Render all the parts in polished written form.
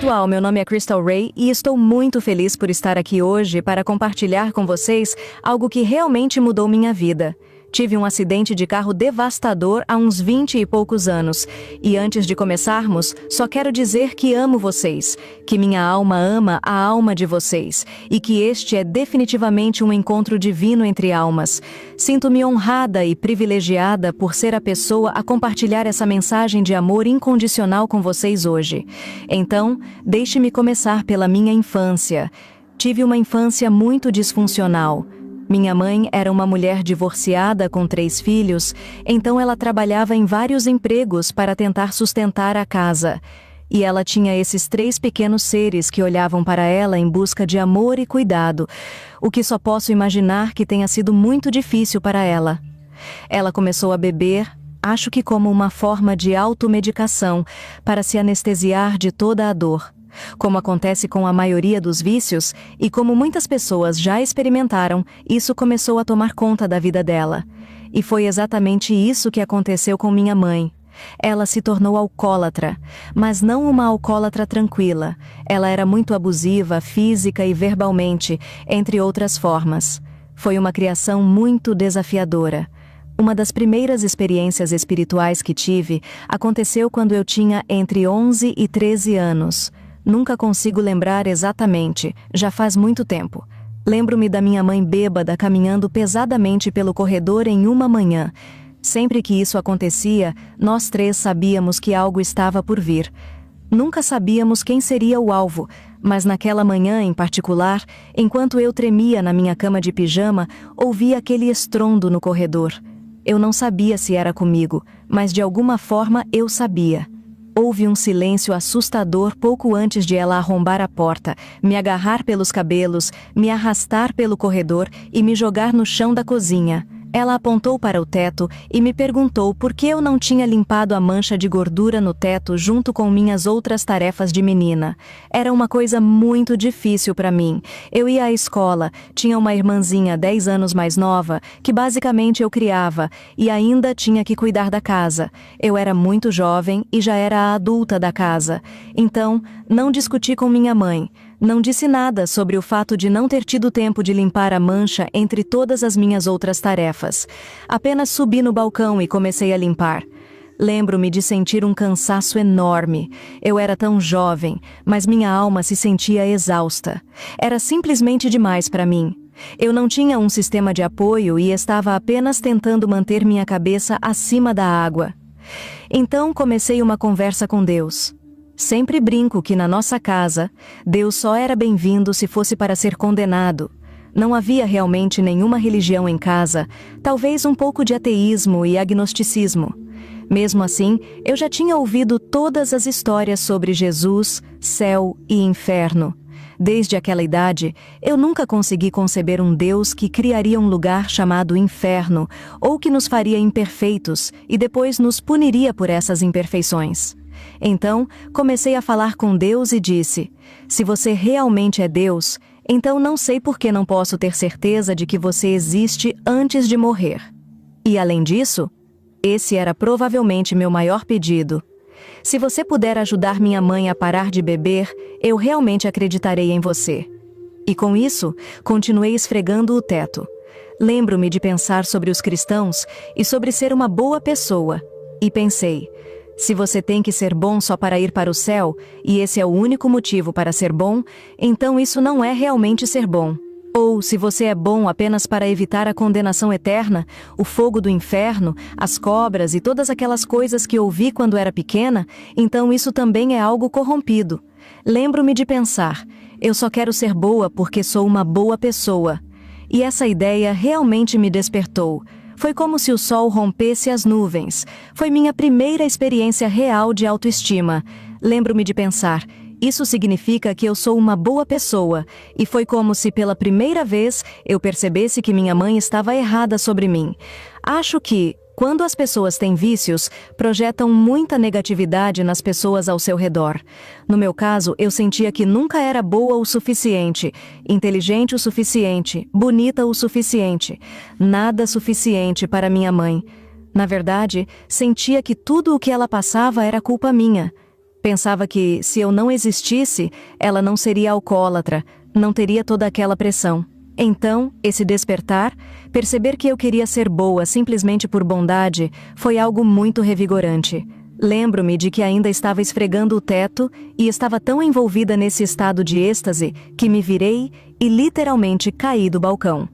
pessoal, meu nome é Crystal Ray e estou muito feliz por estar aqui hoje para compartilhar com vocês algo que realmente mudou minha vida. Tive um acidente de carro devastador há uns 20 e poucos anos. E antes de começarmos, só quero dizer que amo vocês, que minha alma ama a alma de vocês e que este é definitivamente um encontro divino entre almas. Sinto-me honrada e privilegiada por ser a pessoa a compartilhar essa mensagem de amor incondicional com vocês hoje. Então, deixe-me começar pela minha infância. Tive uma infância muito disfuncional. Minha mãe era uma mulher divorciada com 3 filhos, então ela trabalhava em vários empregos para tentar sustentar a casa. E ela tinha esses 3 pequenos seres que olhavam para ela em busca de amor e cuidado, o que só posso imaginar que tenha sido muito difícil para ela. Ela começou a beber, acho que como uma forma de automedicação, para se anestesiar de toda a dor. Como acontece com a maioria dos vícios, e como muitas pessoas já experimentaram, isso começou a tomar conta da vida dela. E foi exatamente isso que aconteceu com minha mãe. Ela se tornou alcoólatra, mas não uma alcoólatra tranquila. Ela era muito abusiva, física e verbalmente, entre outras formas. Foi uma criação muito desafiadora. Uma das primeiras experiências espirituais que tive aconteceu quando eu tinha entre 11 e 13 anos. Nunca consigo lembrar exatamente, já faz muito tempo. Lembro-me da minha mãe bêbada caminhando pesadamente pelo corredor em uma manhã. Sempre que isso acontecia, nós 3 sabíamos que algo estava por vir. Nunca sabíamos quem seria o alvo, mas naquela manhã em particular, enquanto eu tremia na minha cama de pijama, ouvi aquele estrondo no corredor. Eu não sabia se era comigo, mas de alguma forma eu sabia. Houve um silêncio assustador pouco antes de ela arrombar a porta, me agarrar pelos cabelos, me arrastar pelo corredor e me jogar no chão da cozinha. Ela apontou para o teto e me perguntou por que eu não tinha limpado a mancha de gordura no teto junto com minhas outras tarefas de menina. Era uma coisa muito difícil para mim. Eu ia à escola, tinha uma irmãzinha 10 anos mais nova, que basicamente eu criava, e ainda tinha que cuidar da casa. Eu era muito jovem e já era a adulta da casa. Então, não discuti com minha mãe. Não disse nada sobre o fato de não ter tido tempo de limpar a mancha entre todas as minhas outras tarefas. Apenas subi no balcão e comecei a limpar. Lembro-me de sentir um cansaço enorme. Eu era tão jovem, mas minha alma se sentia exausta. Era simplesmente demais para mim. Eu não tinha um sistema de apoio e estava apenas tentando manter minha cabeça acima da água. Então comecei uma conversa com Deus. Sempre brinco que na nossa casa, Deus só era bem-vindo se fosse para ser condenado. Não havia realmente nenhuma religião em casa, talvez um pouco de ateísmo e agnosticismo. Mesmo assim, eu já tinha ouvido todas as histórias sobre Jesus, céu e inferno. Desde aquela idade, eu nunca consegui conceber um Deus que criaria um lugar chamado inferno, ou que nos faria imperfeitos e depois nos puniria por essas imperfeições. Então, comecei a falar com Deus e disse: se você realmente é Deus, então não sei por que não posso ter certeza de que você existe antes de morrer. E além disso, esse era provavelmente meu maior pedido. Se você puder ajudar minha mãe a parar de beber, eu realmente acreditarei em você. E com isso, continuei esfregando o teto. Lembro-me de pensar sobre os cristãos e sobre ser uma boa pessoa. E pensei: se você tem que ser bom só para ir para o céu, e esse é o único motivo para ser bom, então isso não é realmente ser bom. Ou, se você é bom apenas para evitar a condenação eterna, o fogo do inferno, as cobras e todas aquelas coisas que ouvi quando era pequena, então isso também é algo corrompido. Lembro-me de pensar: eu só quero ser boa porque sou uma boa pessoa. E essa ideia realmente me despertou. Foi como se o sol rompesse as nuvens. Foi minha primeira experiência real de autoestima. Lembro-me de pensar: isso significa que eu sou uma boa pessoa. E foi como se pela primeira vez eu percebesse que minha mãe estava errada sobre mim. Acho que, quando as pessoas têm vícios, projetam muita negatividade nas pessoas ao seu redor. No meu caso, eu sentia que nunca era boa o suficiente, inteligente o suficiente, bonita o suficiente, nada suficiente para minha mãe. Na verdade, sentia que tudo o que ela passava era culpa minha. Pensava que, se eu não existisse, ela não seria alcoólatra, não teria toda aquela pressão. Então, esse despertar, perceber que eu queria ser boa simplesmente por bondade, foi algo muito revigorante. Lembro-me de que ainda estava esfregando o teto e estava tão envolvida nesse estado de êxtase que me virei e literalmente caí do balcão.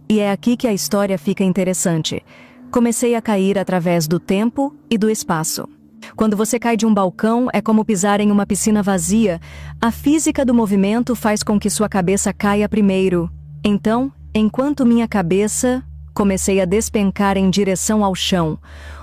E é aqui que a história fica interessante. Comecei a cair através do tempo e do espaço. Quando você cai de um balcão, é como pisar em uma piscina vazia. A física do movimento faz com que sua cabeça caia primeiro. Então, enquanto minha cabeça, comecei a despencar em direção ao chão.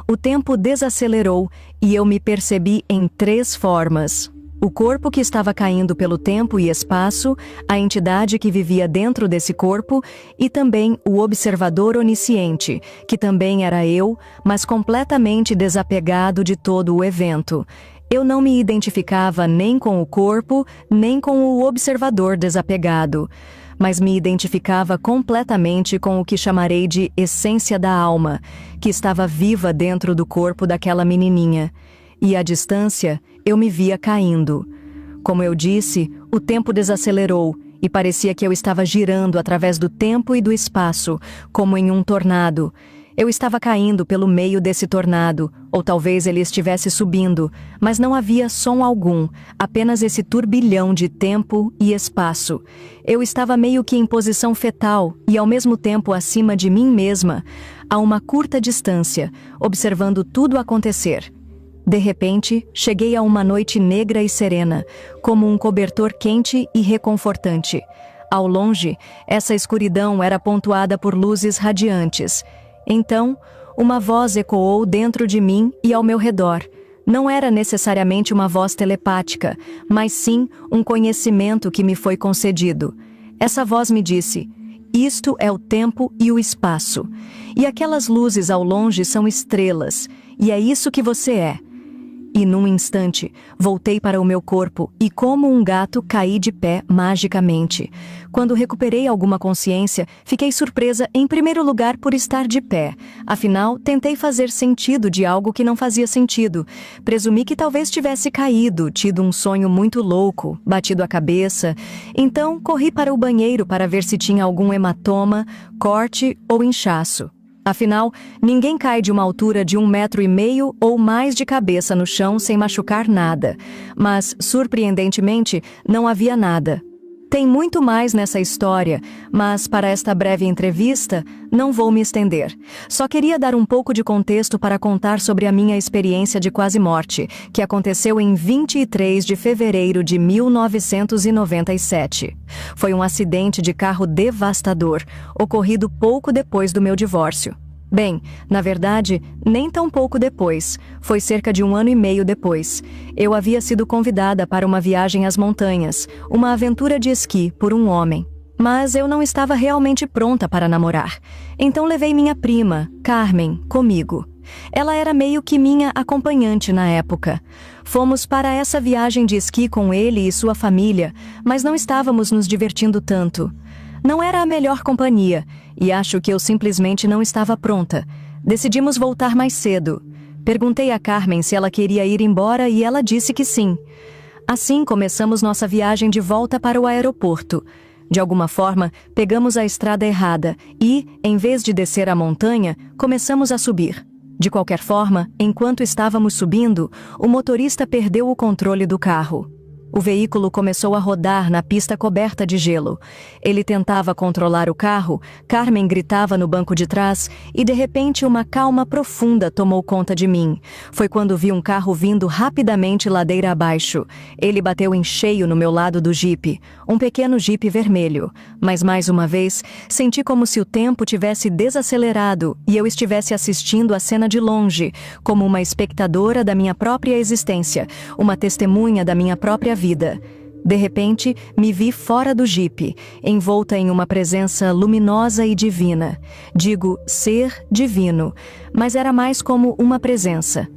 O tempo desacelerou e eu me percebi em 3 formas. O corpo que estava caindo pelo tempo e espaço, a entidade que vivia dentro desse corpo e também o observador onisciente, que também era eu, mas completamente desapegado de todo o evento. Eu não me identificava nem com o corpo, nem com o observador desapegado, mas me identificava completamente com o que chamarei de essência da alma, que estava viva dentro do corpo daquela menininha. E à distância, eu me via caindo. Como eu disse, o tempo desacelerou e parecia que eu estava girando através do tempo e do espaço, como em um tornado. Eu estava caindo pelo meio desse tornado, ou talvez ele estivesse subindo, mas não havia som algum, apenas esse turbilhão de tempo e espaço. Eu estava meio que em posição fetal e ao mesmo tempo acima de mim mesma, a uma curta distância, observando tudo acontecer. De repente, cheguei a uma noite negra e serena, como um cobertor quente e reconfortante. Ao longe, essa escuridão era pontuada por luzes radiantes. Então, uma voz ecoou dentro de mim e ao meu redor. Não era necessariamente uma voz telepática, mas sim um conhecimento que me foi concedido. Essa voz me disse: "Isto é o tempo e o espaço. E aquelas luzes ao longe são estrelas, e é isso que você é." E num instante, voltei para o meu corpo e como um gato caí de pé magicamente. Quando recuperei alguma consciência, fiquei surpresa em primeiro lugar por estar de pé. Afinal, tentei fazer sentido de algo que não fazia sentido. Presumi que talvez tivesse caído, tido um sonho muito louco, batido a cabeça. Então, corri para o banheiro para ver se tinha algum hematoma, corte ou inchaço. Afinal, ninguém cai de uma altura de 1,5 metro ou mais de cabeça no chão sem machucar nada. Mas, surpreendentemente, não havia nada. Tem muito mais nessa história, mas para esta breve entrevista, não vou me estender. Só queria dar um pouco de contexto para contar sobre a minha experiência de quase morte, que aconteceu em 23 de fevereiro de 1997. Foi um acidente de carro devastador, ocorrido pouco depois do meu divórcio. Bem, na verdade, nem tão pouco depois. Foi cerca de 1 ano e meio depois. Eu havia sido convidada para uma viagem às montanhas, uma aventura de esqui por um homem. Mas eu não estava realmente pronta para namorar. Então levei minha prima, Carmen, comigo. Ela era meio que minha acompanhante na época. Fomos para essa viagem de esqui com ele e sua família, mas não estávamos nos divertindo tanto. Não era a melhor companhia, e acho que eu simplesmente não estava pronta. Decidimos voltar mais cedo. Perguntei a Carmen se ela queria ir embora e ela disse que sim. Assim começamos nossa viagem de volta para o aeroporto. De alguma forma, pegamos a estrada errada e, em vez de descer a montanha, começamos a subir. De qualquer forma, enquanto estávamos subindo, o motorista perdeu o controle do carro. O veículo começou a rodar na pista coberta de gelo. Ele tentava controlar o carro, Carmen gritava no banco de trás e de repente uma calma profunda tomou conta de mim. Foi quando vi um carro vindo rapidamente ladeira abaixo. Ele bateu em cheio no meu lado do jipe, um pequeno jipe vermelho. Mas mais uma vez, senti como se o tempo tivesse desacelerado e eu estivesse assistindo a cena de longe, como uma espectadora da minha própria existência, uma testemunha da minha própria vida. De repente, me vi fora do jipe, envolta em uma presença luminosa e divina. Digo ser divino, mas era mais como uma presença.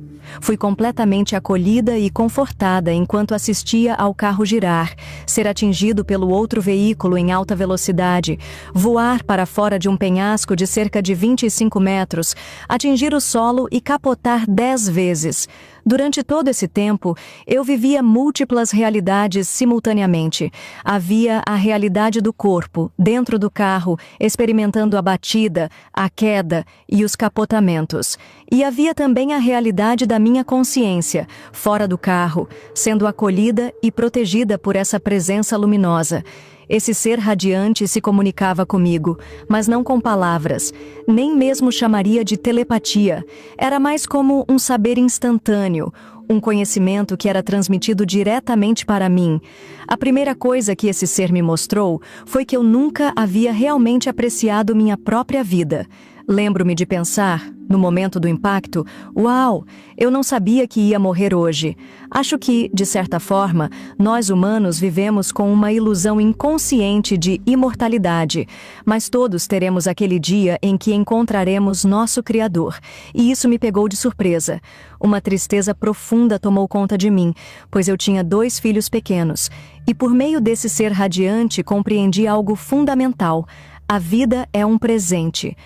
Fui completamente acolhida e confortada enquanto assistia ao carro girar, ser atingido pelo outro veículo em alta velocidade, voar para fora de um penhasco de cerca de 25 metros, atingir o solo e capotar 10 vezes. Durante todo esse tempo, eu vivia múltiplas realidades simultaneamente. Havia a realidade do corpo, dentro do carro, experimentando a batida, a queda e os capotamentos. E havia também a realidade da minha consciência, fora do carro, sendo acolhida e protegida por essa presença luminosa. Esse ser radiante se comunicava comigo, mas não com palavras, nem mesmo chamaria de telepatia. Era mais como um saber instantâneo, um conhecimento que era transmitido diretamente para mim. A primeira coisa que esse ser me mostrou foi que eu nunca havia realmente apreciado minha própria vida. Lembro-me de pensar, no momento do impacto, uau, eu não sabia que ia morrer hoje. Acho que, de certa forma, nós humanos vivemos com uma ilusão inconsciente de imortalidade, mas todos teremos aquele dia em que encontraremos nosso Criador, e isso me pegou de surpresa. Uma tristeza profunda tomou conta de mim, pois eu tinha 2 filhos pequenos, e por meio desse ser radiante compreendi algo fundamental. A vida é um presente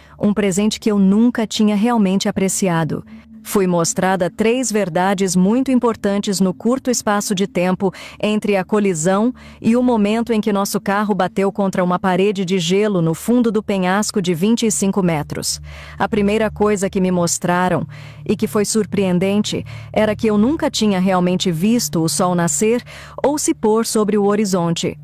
que eu nunca tinha realmente apreciado. Fui mostrada 3 verdades muito importantes no curto espaço de tempo entre a colisão e o momento em que nosso carro bateu contra uma parede de gelo no fundo do penhasco de 25 metros. A primeira coisa que me mostraram, e que foi surpreendente, era que eu nunca tinha realmente visto o sol nascer ou se pôr sobre o horizonte.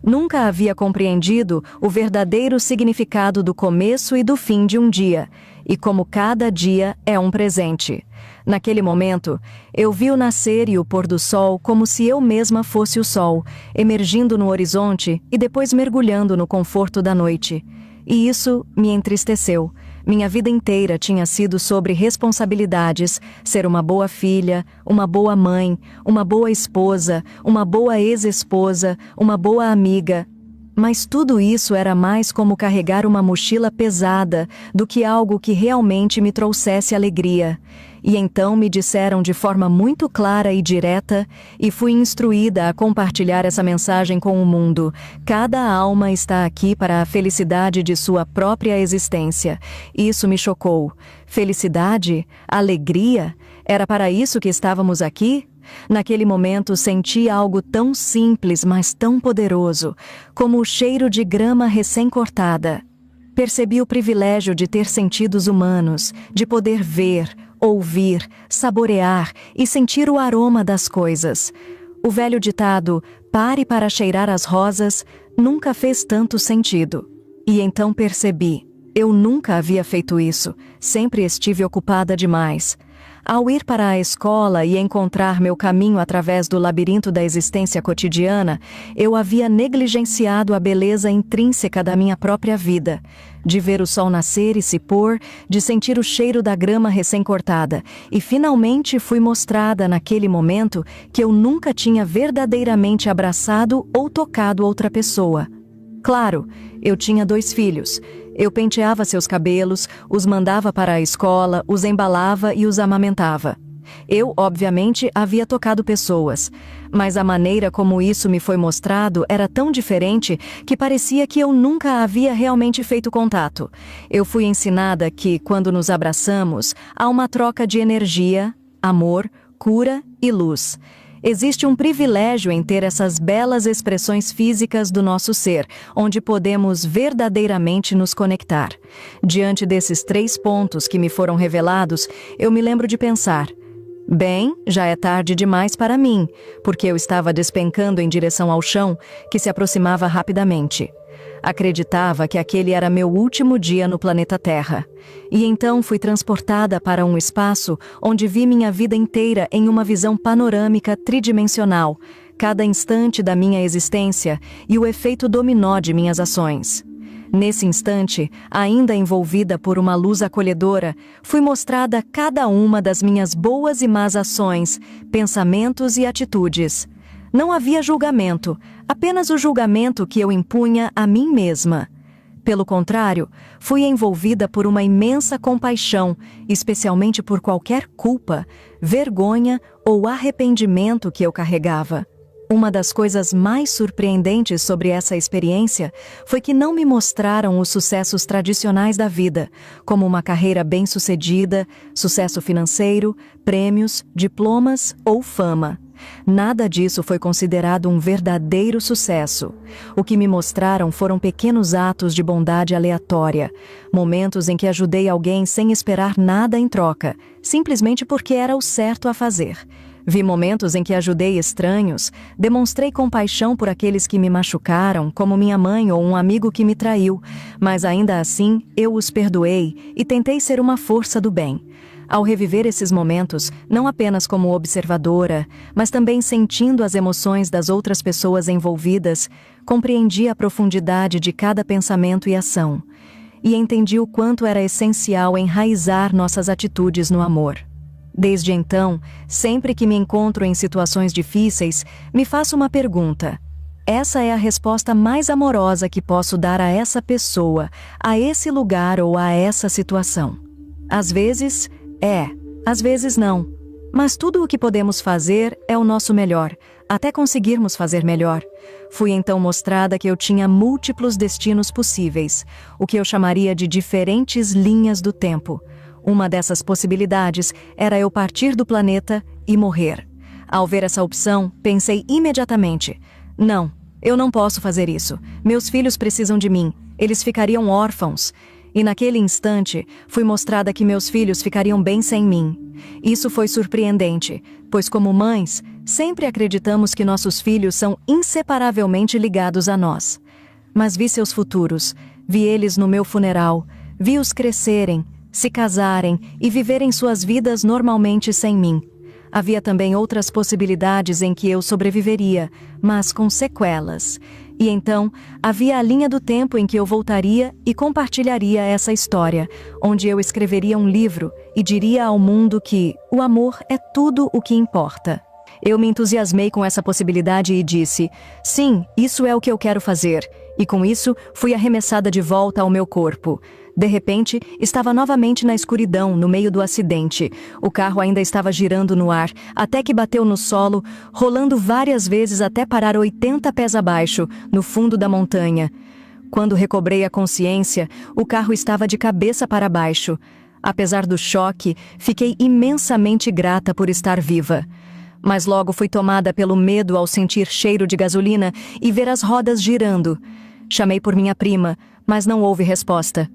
Nunca havia compreendido o verdadeiro significado do começo e do fim de um dia, e como cada dia é um presente. Naquele momento, eu vi o nascer e o pôr do sol como se eu mesma fosse o sol, emergindo no horizonte e depois mergulhando no conforto da noite. E isso me entristeceu. Minha vida inteira tinha sido sobre responsabilidades, ser uma boa filha, uma boa mãe, uma boa esposa, uma boa ex-esposa, uma boa amiga. Mas tudo isso era mais como carregar uma mochila pesada do que algo que realmente me trouxesse alegria. E então me disseram de forma muito clara e direta, e fui instruída a compartilhar essa mensagem com o mundo: cada alma está aqui para a felicidade de sua própria existência. Isso me chocou. Felicidade? Alegria? Era para isso que estávamos aqui? Naquele momento senti algo tão simples, mas tão poderoso, como o cheiro de grama recém-cortada. Percebi o privilégio de ter sentidos humanos, de poder ver, ouvir, saborear e sentir o aroma das coisas. O velho ditado, pare para cheirar as rosas, nunca fez tanto sentido. E então percebi, eu nunca havia feito isso, sempre estive ocupada demais. Ao ir para a escola e encontrar meu caminho através do labirinto da existência cotidiana, eu havia negligenciado a beleza intrínseca da minha própria vida, de ver o sol nascer e se pôr, de sentir o cheiro da grama recém-cortada, e finalmente fui mostrada naquele momento que eu nunca tinha verdadeiramente abraçado ou tocado outra pessoa. Claro, eu tinha 2 filhos. Eu penteava seus cabelos, os mandava para a escola, os embalava e os amamentava. Eu, obviamente, havia tocado pessoas, mas a maneira como isso me foi mostrado era tão diferente que parecia que eu nunca havia realmente feito contato. Eu fui ensinada que, quando nos abraçamos, há uma troca de energia, amor, cura e luz. Existe um privilégio em ter essas belas expressões físicas do nosso ser, onde podemos verdadeiramente nos conectar. Diante desses 3 pontos que me foram revelados, eu me lembro de pensar: bem, já é tarde demais para mim, porque eu estava despencando em direção ao chão, que se aproximava rapidamente. Acreditava que aquele era meu último dia no planeta Terra. E então fui transportada para um espaço onde vi minha vida inteira em uma visão panorâmica tridimensional, cada instante da minha existência e o efeito dominó de minhas ações. Nesse instante, ainda envolvida por uma luz acolhedora, fui mostrada cada uma das minhas boas e más ações, pensamentos e atitudes. Não havia julgamento, apenas o julgamento que eu impunha a mim mesma. Pelo contrário, fui envolvida por uma imensa compaixão, especialmente por qualquer culpa, vergonha ou arrependimento que eu carregava. Uma das coisas mais surpreendentes sobre essa experiência foi que não me mostraram os sucessos tradicionais da vida, como uma carreira bem-sucedida, sucesso financeiro, prêmios, diplomas ou fama. Nada disso foi considerado um verdadeiro sucesso. O que me mostraram foram pequenos atos de bondade aleatória, momentos em que ajudei alguém sem esperar nada em troca, simplesmente porque era o certo a fazer. Vi momentos em que ajudei estranhos, demonstrei compaixão por aqueles que me machucaram, como minha mãe ou um amigo que me traiu, mas ainda assim eu os perdoei e tentei ser uma força do bem. Ao reviver esses momentos, não apenas como observadora, mas também sentindo as emoções das outras pessoas envolvidas, compreendi a profundidade de cada pensamento e ação, e entendi o quanto era essencial enraizar nossas atitudes no amor. Desde então, sempre que me encontro em situações difíceis, me faço uma pergunta. Essa é a resposta mais amorosa que posso dar a essa pessoa, a esse lugar ou a essa situação. Às vezes, às vezes não. Mas tudo o que podemos fazer é o nosso melhor, até conseguirmos fazer melhor. Fui então mostrada que eu tinha múltiplos destinos possíveis, o que eu chamaria de diferentes linhas do tempo. Uma dessas possibilidades era eu partir do planeta e morrer. Ao ver essa opção, pensei imediatamente: não, eu não posso fazer isso. Meus filhos precisam de mim. Eles ficariam órfãos. E naquele instante, fui mostrada que meus filhos ficariam bem sem mim. Isso foi surpreendente, pois como mães, sempre acreditamos que nossos filhos são inseparavelmente ligados a nós. Mas vi seus futuros, vi eles no meu funeral, vi-os crescerem, se casarem e viverem suas vidas normalmente sem mim. Havia também outras possibilidades em que eu sobreviveria, mas com sequelas. E então, havia a linha do tempo em que eu voltaria e compartilharia essa história, onde eu escreveria um livro e diria ao mundo que o amor é tudo o que importa. Eu me entusiasmei com essa possibilidade e disse: sim, isso é o que eu quero fazer. E com isso, fui arremessada de volta ao meu corpo. De repente, estava novamente na escuridão, no meio do acidente. O carro ainda estava girando no ar, até que bateu no solo, rolando várias vezes até parar 80 pés abaixo, no fundo da montanha. Quando recobrei a consciência, o carro estava de cabeça para baixo. Apesar do choque, fiquei imensamente grata por estar viva. Mas logo fui tomada pelo medo ao sentir cheiro de gasolina e ver as rodas girando. Chamei por minha prima, mas não houve resposta.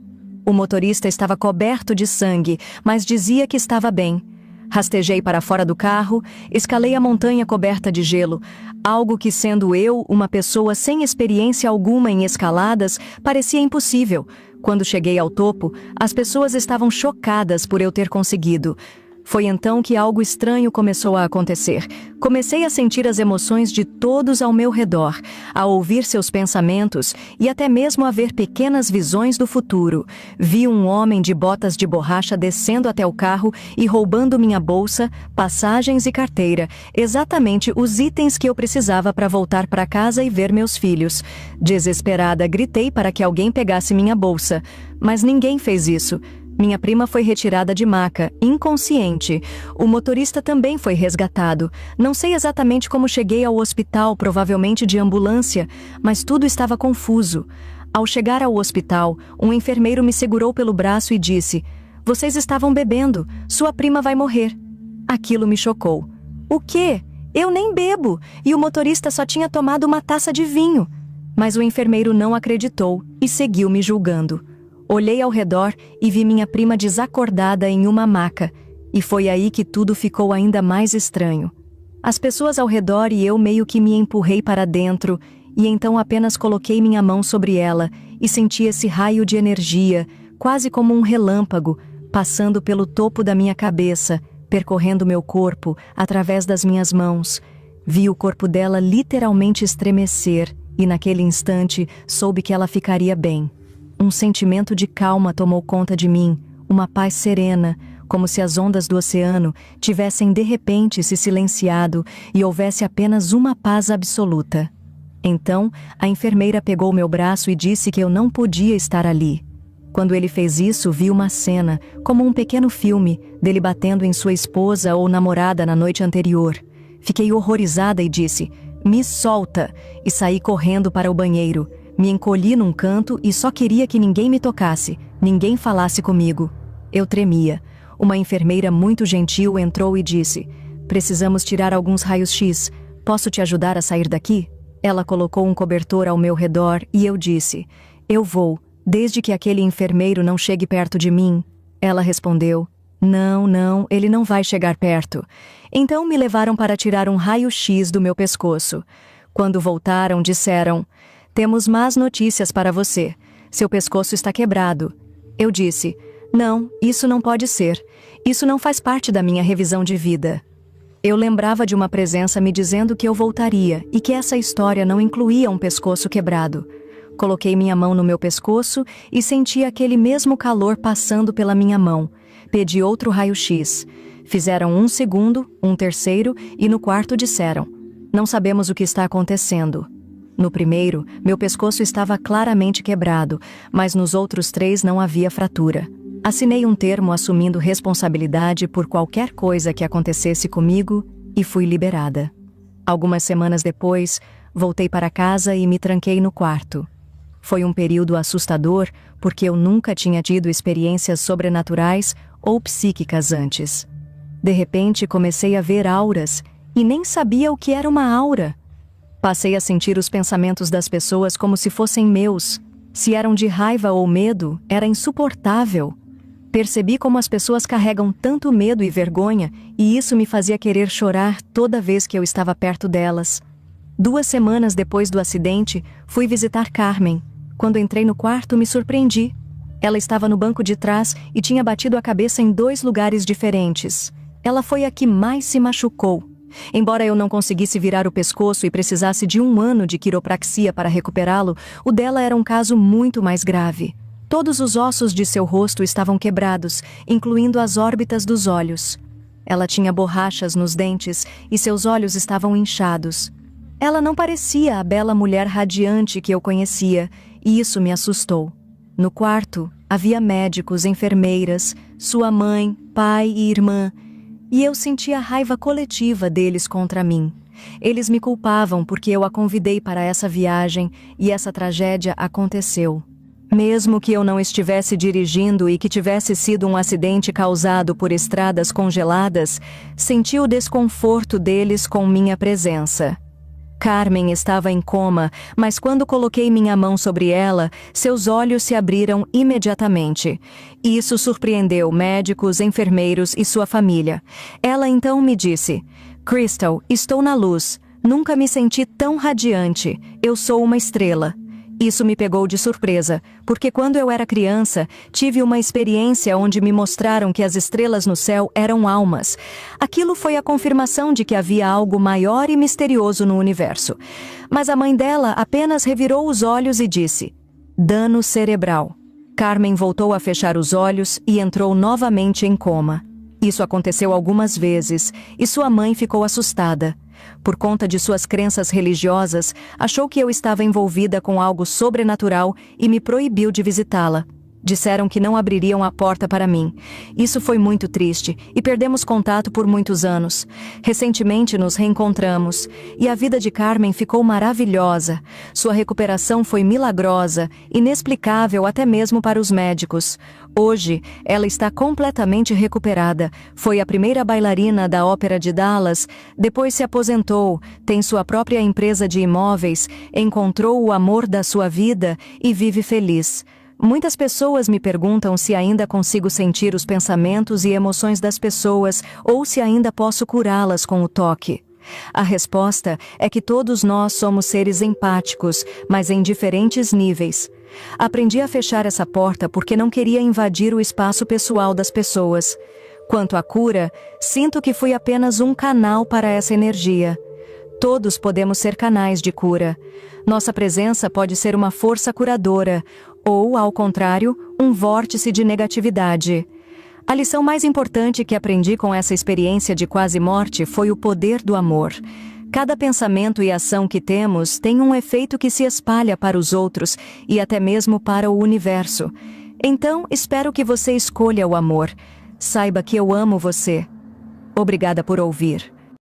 O motorista estava coberto de sangue, mas dizia que estava bem. Rastejei para fora do carro, escalei a montanha coberta de gelo, algo que, sendo eu uma pessoa sem experiência alguma em escaladas, parecia impossível. Quando cheguei ao topo, as pessoas estavam chocadas por eu ter conseguido. Foi então que algo estranho começou a acontecer. Comecei a sentir as emoções de todos ao meu redor, a ouvir seus pensamentos e até mesmo a ver pequenas visões do futuro. Vi um homem de botas de borracha descendo até o carro e roubando minha bolsa, passagens e carteira, exatamente os itens que eu precisava para voltar para casa e ver meus filhos. Desesperada, gritei para que alguém pegasse minha bolsa, mas ninguém fez isso. Minha prima foi retirada de maca, inconsciente. O motorista também foi resgatado. Não sei exatamente como cheguei ao hospital, provavelmente de ambulância, mas tudo estava confuso. Ao chegar ao hospital, um enfermeiro me segurou pelo braço e disse: "Vocês estavam bebendo. Sua prima vai morrer." Aquilo me chocou. O quê? Eu nem bebo! E o motorista só tinha tomado uma taça de vinho. Mas o enfermeiro não acreditou e seguiu me julgando. Olhei ao redor e vi minha prima desacordada em uma maca, e foi aí que tudo ficou ainda mais estranho. As pessoas ao redor e eu meio que me empurrei para dentro, e então apenas coloquei minha mão sobre ela e senti esse raio de energia, quase como um relâmpago, passando pelo topo da minha cabeça, percorrendo meu corpo através das minhas mãos. Vi o corpo dela literalmente estremecer, e naquele instante soube que ela ficaria bem. Um sentimento de calma tomou conta de mim, uma paz serena, como se as ondas do oceano tivessem de repente se silenciado e houvesse apenas uma paz absoluta. Então, a enfermeira pegou meu braço e disse que eu não podia estar ali. Quando ele fez isso, vi uma cena, como um pequeno filme, dele batendo em sua esposa ou namorada na noite anterior. Fiquei horrorizada e disse: "Me solta!" e saí correndo para o banheiro. Me encolhi num canto e só queria que ninguém me tocasse, ninguém falasse comigo. Eu tremia. Uma enfermeira muito gentil entrou e disse: "Precisamos tirar alguns raios-x. Posso te ajudar a sair daqui?" Ela colocou um cobertor ao meu redor e eu disse: "Eu vou, desde que aquele enfermeiro não chegue perto de mim." Ela respondeu: Não, ele não vai chegar perto." Então me levaram para tirar um raio-x do meu pescoço. Quando voltaram, disseram: "Temos más notícias para você. Seu pescoço está quebrado." Eu disse: "Não, isso não pode ser. Isso não faz parte da minha revisão de vida." Eu lembrava de uma presença me dizendo que eu voltaria e que essa história não incluía um pescoço quebrado. Coloquei minha mão no meu pescoço e senti aquele mesmo calor passando pela minha mão. Pedi outro raio-x. Fizeram um segundo, um terceiro e no quarto disseram: "Não sabemos o que está acontecendo." No primeiro, meu pescoço estava claramente quebrado, mas nos outros 3 não havia fratura. Assinei um termo assumindo responsabilidade por qualquer coisa que acontecesse comigo e fui liberada. Algumas semanas depois, voltei para casa e me tranquei no quarto. Foi um período assustador porque eu nunca tinha tido experiências sobrenaturais ou psíquicas antes. De repente, comecei a ver auras e nem sabia o que era uma aura. Passei a sentir os pensamentos das pessoas como se fossem meus. Se eram de raiva ou medo, era insuportável. Percebi como as pessoas carregam tanto medo e vergonha, e isso me fazia querer chorar toda vez que eu estava perto delas. 2 semanas depois do acidente, fui visitar Carmen. Quando entrei no quarto, me surpreendi. Ela estava no banco de trás e tinha batido a cabeça em 2 lugares diferentes. Ela foi a que mais se machucou. Embora eu não conseguisse virar o pescoço e precisasse de 1 ano de quiropraxia para recuperá-lo, o dela era um caso muito mais grave. Todos os ossos de seu rosto estavam quebrados, incluindo as órbitas dos olhos. Ela tinha borrachas nos dentes e seus olhos estavam inchados. Ela não parecia a bela mulher radiante que eu conhecia, e isso me assustou. No quarto, havia médicos, enfermeiras, sua mãe, pai e irmã, e eu sentia a raiva coletiva deles contra mim. Eles me culpavam porque eu a convidei para essa viagem e essa tragédia aconteceu. Mesmo que eu não estivesse dirigindo e que tivesse sido um acidente causado por estradas congeladas, senti o desconforto deles com minha presença. Carmen estava em coma, mas quando coloquei minha mão sobre ela, seus olhos se abriram imediatamente. Isso surpreendeu médicos, enfermeiros e sua família. Ela então me disse: "Crystal, estou na luz. Nunca me senti tão radiante. Eu sou uma estrela." Isso me pegou de surpresa, porque quando eu era criança, tive uma experiência onde me mostraram que as estrelas no céu eram almas. Aquilo foi a confirmação de que havia algo maior e misterioso no universo. Mas a mãe dela apenas revirou os olhos e disse: "Dano cerebral." Carmen voltou a fechar os olhos e entrou novamente em coma. Isso aconteceu algumas vezes, e sua mãe ficou assustada. Por conta de suas crenças religiosas, achou que eu estava envolvida com algo sobrenatural e me proibiu de visitá-la. Disseram que não abririam a porta para mim. Isso foi muito triste e perdemos contato por muitos anos. Recentemente nos reencontramos e a vida de Carmen ficou maravilhosa. Sua recuperação foi milagrosa, inexplicável até mesmo para os médicos. Hoje, ela está completamente recuperada. Foi a primeira bailarina da Ópera de Dallas, depois se aposentou, tem sua própria empresa de imóveis, encontrou o amor da sua vida e vive feliz. Muitas pessoas me perguntam se ainda consigo sentir os pensamentos e emoções das pessoas ou se ainda posso curá-las com o toque. A resposta é que todos nós somos seres empáticos, mas em diferentes níveis. Aprendi a fechar essa porta porque não queria invadir o espaço pessoal das pessoas. Quanto à cura, sinto que fui apenas um canal para essa energia. Todos podemos ser canais de cura. Nossa presença pode ser uma força curadora, ou, ao contrário, um vórtice de negatividade. A lição mais importante que aprendi com essa experiência de quase morte foi o poder do amor. Cada pensamento e ação que temos tem um efeito que se espalha para os outros e até mesmo para o universo. Então, espero que você escolha o amor. Saiba que eu amo você. Obrigada por ouvir.